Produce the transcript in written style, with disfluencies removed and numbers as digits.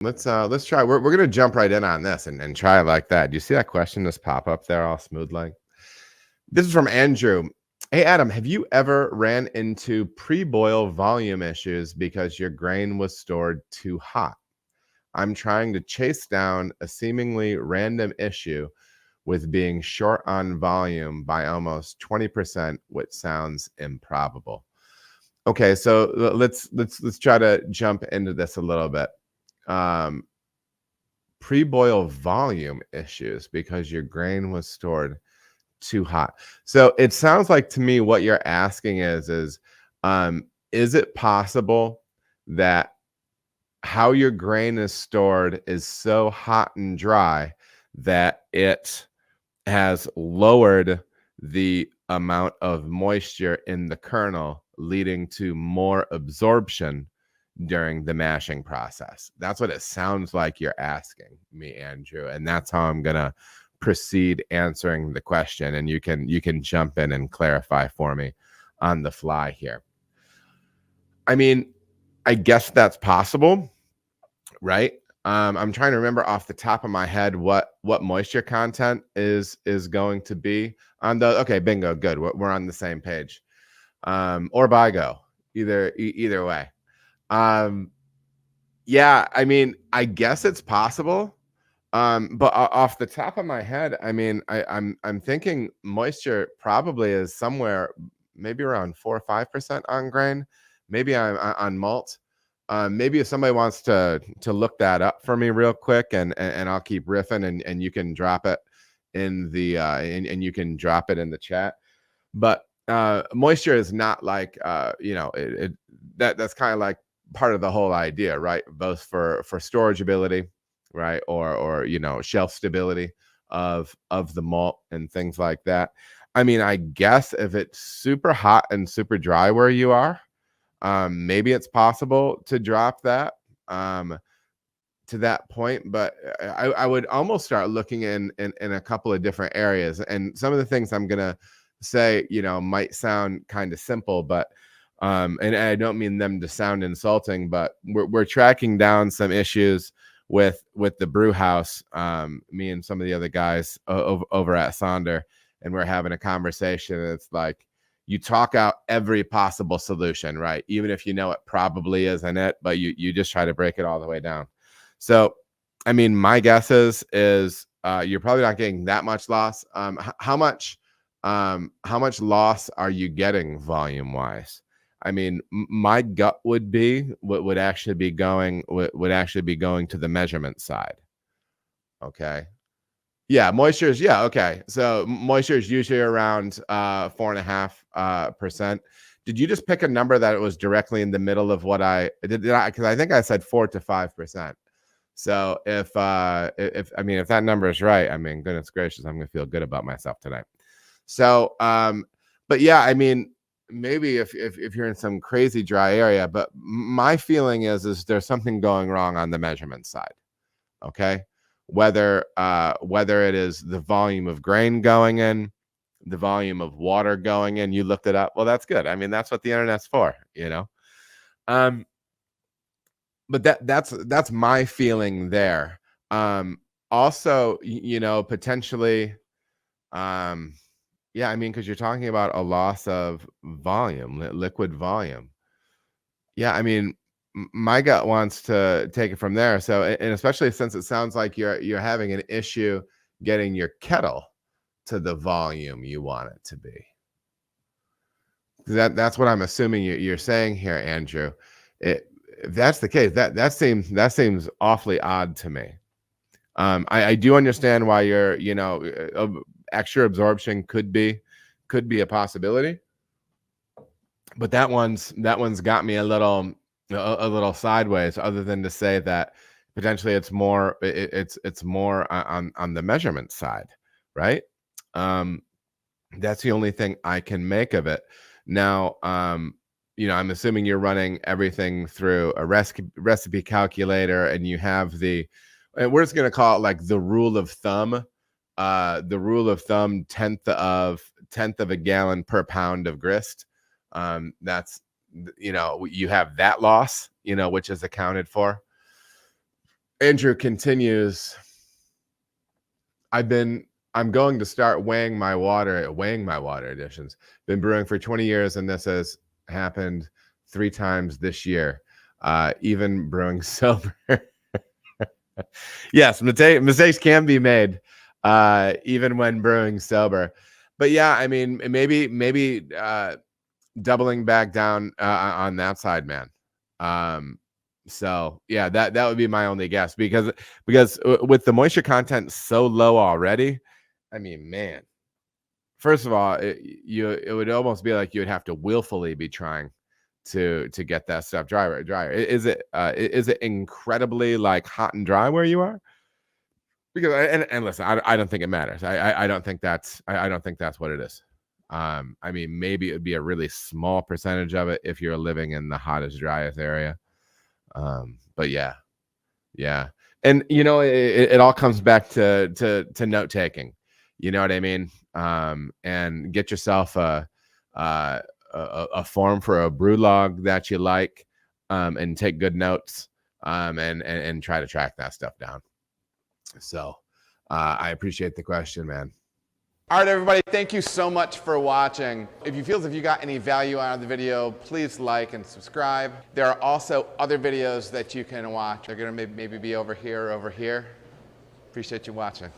Let's try. We're gonna jump right in on this and try it like that. Do you see that question just pop up there all smooth like? This is from Andrew. Hey Adam, have you ever ran into pre-boil volume issues because your grain was stored too hot? I'm trying to chase down a seemingly random issue with being short on volume by almost 20%, which sounds improbable. Okay, so let's try to jump into this a little bit. Pre-boil volume issues because your grain was stored too hot. So it sounds like to me what you're asking is it possible that how your grain is stored is so hot and dry that it has lowered the amount of moisture in the kernel, leading to more absorption during the mashing process? That's what it sounds like you're asking me, Andrew, and that's how I'm gonna proceed answering the question, and you can jump in and clarify for me on the fly here. I mean, I guess that's possible, right? I'm trying to remember off the top of my head what moisture content is going to be on the. Okay, bingo, good. We're on the same page. Or BIGO, either way. Yeah, I mean, I guess it's possible. But off the top of my head, I mean, I'm thinking moisture probably is somewhere maybe around 4 or 5% on grain, maybe on malt. Maybe if somebody wants to look that up for me real quick, and I'll keep riffing, and you can drop it in the and you can drop it in the chat. But moisture is not like that's kind of like part of the whole idea, right? Both for storage ability, right, or shelf stability of the malt and things like that. I mean, I guess if it's super hot and super dry where you are, maybe it's possible to drop that to that point, but I would almost start looking in a couple of different areas. And some of the things I'm gonna say, might sound kind of simple, but and I don't mean them to sound insulting, but we're tracking down some issues with the brew house, me and some of the other guys over at Sonder, and we're having a conversation. It's like, you talk out every possible solution, right? Even if you know it probably isn't it, but you just try to break it all the way down. So, I mean, my guess is you're probably not getting that much loss. How much loss are you getting volume wise? I mean, my gut would actually be going to the measurement side. Okay. Yeah, moisture is, yeah, okay. So moisture is usually around 4.5%. Did you just pick a number that it was directly in the middle of what I did? Because I think I said 4 to 5%. So if that number is right, I mean, goodness gracious, I'm gonna feel good about myself tonight. So but yeah, I mean, maybe if you're in some crazy dry area, but my feeling is there's something going wrong on the measurement side. Okay. Whether it is the volume of grain going in, the volume of water going in, you looked it up. Well, that's good. I mean, that's what the internet's for, but that's my feeling there. Also, potentially, yeah, I mean, because you're talking about a loss of volume, liquid volume. Yeah, I mean, my gut wants to take it from there. So, and especially since it sounds like you're having an issue getting your kettle to the volume you want it to be. That's what I'm assuming you're saying here, Andrew. If that's the case, that seems awfully odd to me. I do understand why you're, extra absorption could be a possibility, but that one's got me a little sideways, other than to say that potentially it's more on the measurement side, right? That's the only thing I can make of it. Now, I'm assuming you're running everything through a recipe calculator, and you have and we're just going to call it like the rule of thumb, tenth of a gallon per pound of grist. That's, you have that loss, which is accounted for. Andrew continues, I'm going to start weighing my water additions. Been brewing for 20 years, and this has happened 3 times this year. Even brewing sober. Yes, mistakes can be made, even when brewing sober. But yeah, I mean, maybe doubling back down on that side, man. So yeah, that would be my only guess, because with the moisture content so low already, I mean, man. First of all, it would almost be like you would have to willfully be trying to get that stuff drier. Is it incredibly like hot and dry where you are? Because and listen, I don't think it matters. I don't think that's what it is. I mean, maybe it would be a really small percentage of it if you're living in the hottest, driest area. But yeah. And it all comes back to note taking. You know what I mean? And get yourself a form for a brew log that you like, and take good notes, and try to track that stuff down. So I appreciate the question, man. All right, everybody, thank you so much for watching. If you feel as if you got any value out of the video, please like and subscribe. There are also other videos that you can watch. They're gonna maybe be over here or over here. Appreciate you watching.